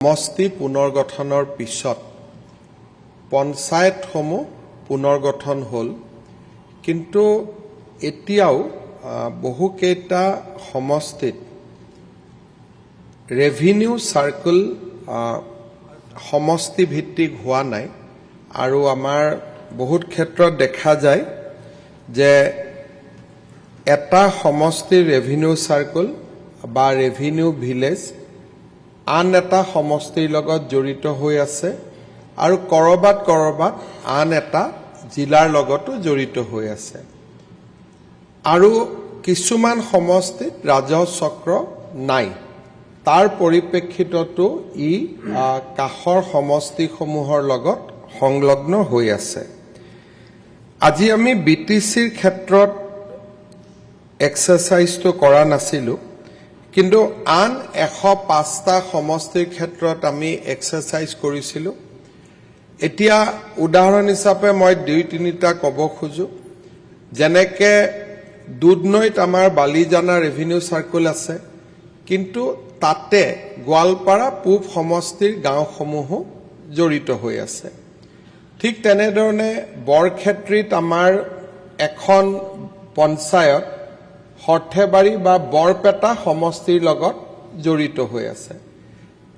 সমষ্টি পুনৰ্গঠনৰ পিছত পঞ্চায়তসমূহ পুনৰ্গঠন হ'ল, কিন্তু এতিয়াও বহুকেইটা সমষ্টিত ৰেভিনিউ চাৰ্কেল সমষ্টি ভিত্তিক হোৱা নাই। আৰু আমাৰ বহুত ক্ষেত্ৰত দেখা যায় যে এটা সমষ্টিৰ ৰেভিনিউ চাৰ্কেল বা ৰেভিনিউ ভিলেজ আন এটা সমষ্টিৰ লগত জড়িত হৈ আছে আৰু কৰবাত আন এটা জিলাৰ লগতো জড়িত হৈ আছে। আৰু কিছুমান সমষ্টিত ৰাজহ চক্ৰ নাই। তাৰ পৰিপ্ৰেক্ষিততো ই কাষৰ সমষ্টিসমূহৰ লগত সংলগ্ন হৈ আছে। আজি আমি বিটিচিৰ ক্ষেত্ৰত এক্সাৰচাইজটো কৰা নাছিলোঁ, কিন্তু আন 105টা সমষ্টিৰ ক্ষেত্ৰত আমি এক্সাৰচাইজ কৰিছিলোঁ। এতিয়া উদাহৰণ হিচাপে মই 2-3টা ক'ব খোজো। যেনেকে দুধনৈত আমাৰ বালিজানা ৰেভিনিউ চাৰ্কেল আছে, কিন্তু তাতে গোৱালপাৰা পূব সমষ্টিৰ গাঁওসমূহো জড়িত হৈ আছে। ঠিক তেনেধৰণে বৰক্ষেত্ৰীত আমাৰ এখন পঞ্চায়ত সৰ্থেবাৰী বা বৰপেটা সমষ্টিৰ লগত জড়িত হৈ আছে।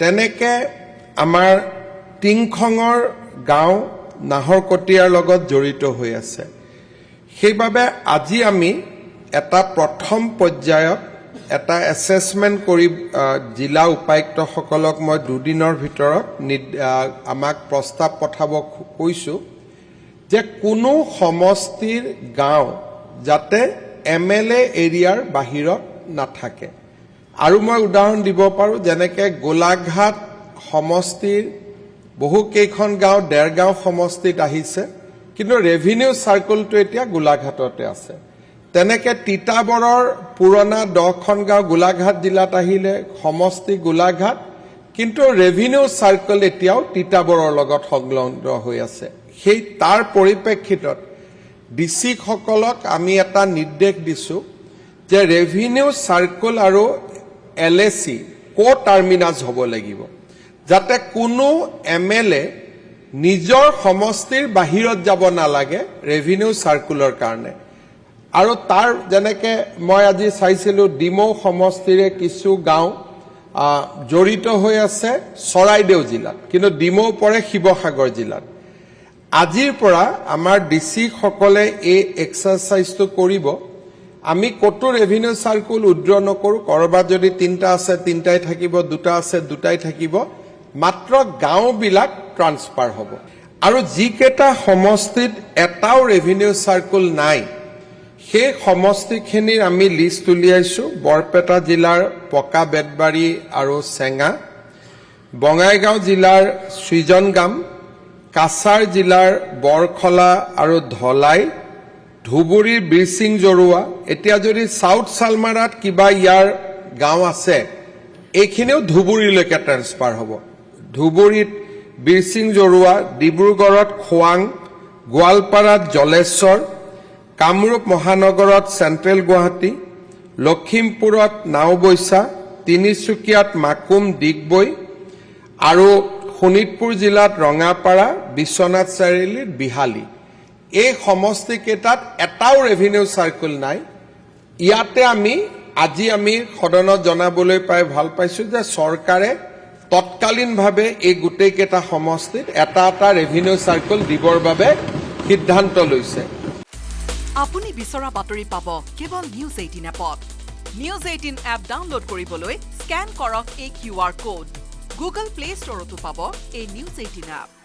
তেনেকে আমাৰ টিংখঙৰ গাঁও নাহৰকটীয়াৰ লগত জড়িত হৈ আছে। সেইবাবে আজি আমি এটা প্ৰথম পৰ্যায়ত এটা এছেছমেণ্ট কৰি জিলা উপায়ুক্তসকলক মই 2 দিনৰ ভিতৰত আমাক প্ৰস্তাৱ পঠাব কৈছোঁ যে কোনো সমষ্টিৰ গাঁও যাতে MLA এৰিয়াৰ বাহিৰত নাথাকে। আৰু মই উদাহৰণ দিব পাৰোঁ, যেনেকে গোলাঘাট সমষ্টিৰ বহুকেইখন গাঁও দেৰগাঁও সমষ্টিত আহিছে, কিন্তু ৰেভিনিউ চাৰ্কেলটো এতিয়া গোলাঘাটতে আছে। তেনেকে তিতাবৰৰ পুৰণা 10খন গাঁও গোলাঘাট জিলাত আহিলে সমষ্টি গোলাঘাট, কিন্তু ৰেভিনিউ চাৰ্কেল এতিয়াও তিতাবৰৰ লগত সংলগ্ন হৈ আছে। সেই তাৰ পৰিপ্ৰেক্ষিতত ডিচিসকলক আমি এটা নিৰ্দেশ দিছোঁ যে ৰেভিনিউ চাৰ্কেল আৰু LAC টাৰ্মিনাছ হ'ব লাগিব, যাতে কোনো MLA নিজৰ সমষ্টিৰ বাহিৰত যাব নালাগে ৰেভিনিউ চাৰ্কুলৰ কাৰণে। আৰু তাৰ যেনেকে মই আজি চাইছিলোঁ ডিমৌ সমষ্টিৰে কিছু গাঁও জড়িত হৈ আছে চৰাইদেউ জিলাত, কিন্তু ডিমৌ পৰে শিৱসাগৰ জিলাত। আজিৰ পৰা আমাৰ ডিচিসকলে এই এক্সাৰচাইজটো কৰিব। আমি ক'তো ৰেভিনিউ চাৰ্কুল উইড্ৰ নকৰোঁ। ক'ৰবাত যদি 3টা আছে 3টাই থাকিব, 2টা আছে 2টাই থাকিব, মাত্ৰ গাঁওবিলাক ট্ৰান্সফাৰ হ'ব। আৰু যিকেইটা সমষ্টিত এটাও ৰেভিনিউ চাৰ্কুল নাই, সেই সমষ্টিখিনিৰ আমি লিষ্ট উলিয়াইছোঁ। বৰপেটা জিলাৰ পকা বেতবাৰী আৰু চেঙা, বঙাইগাঁও জিলাৰ সৃজনগাম, কাছাৰ জিলাৰ বৰখলা আৰু ধলাই, ধুবুৰীৰ বিৰচিং জৰুৱা। এতিয়া যদি চাউথ চালমাৰাত কিবা ইয়াৰ গাঁও আছে, এইখিনিও ধুবুৰীলৈকে ট্ৰেন্সফাৰ হ'ব। ধুবুৰীত বিৰচিং জৰুৱা, ডিব্ৰুগড়ত খোৱাং, গোৱালপাৰাত জলেশ্বৰ, কামৰূপ মহানগৰত চেণ্ট্ৰেল গুৱাহাটী, লখিমপুৰত নাওবৈচা, তিনিচুকীয়াত মাকুম ডিগবৈ আৰু শোণিতপুৰ জিলাত ৰঙাপাৰা, বিশ্বনাথ চাৰিআলিত বিহালী। এই সমষ্টিকেইটাত এটাও ৰেভিনিউ চাৰ্কুল নাই। ইয়াতে আজি আমি সদনত জনাবলৈ পাই ভাল পাইছোঁ যে চৰকাৰে তৎকালীনভাৱে এই গোটেইকেইটা সমষ্টিত এটা ৰেভিনিউ চাৰ্কুল দিবৰ বাবে সিদ্ধান্ত লৈছে। আপুনি বিচৰা বাতৰি পাব কেৱল নিউজ 18 এপত। নিউজ 18 এপ ডাউনলোড কৰিবলৈ স্কেন কৰক এই QR কোড। গুগল প্লে ষ্টৰতো পাব এই নিউজ 18 এপ।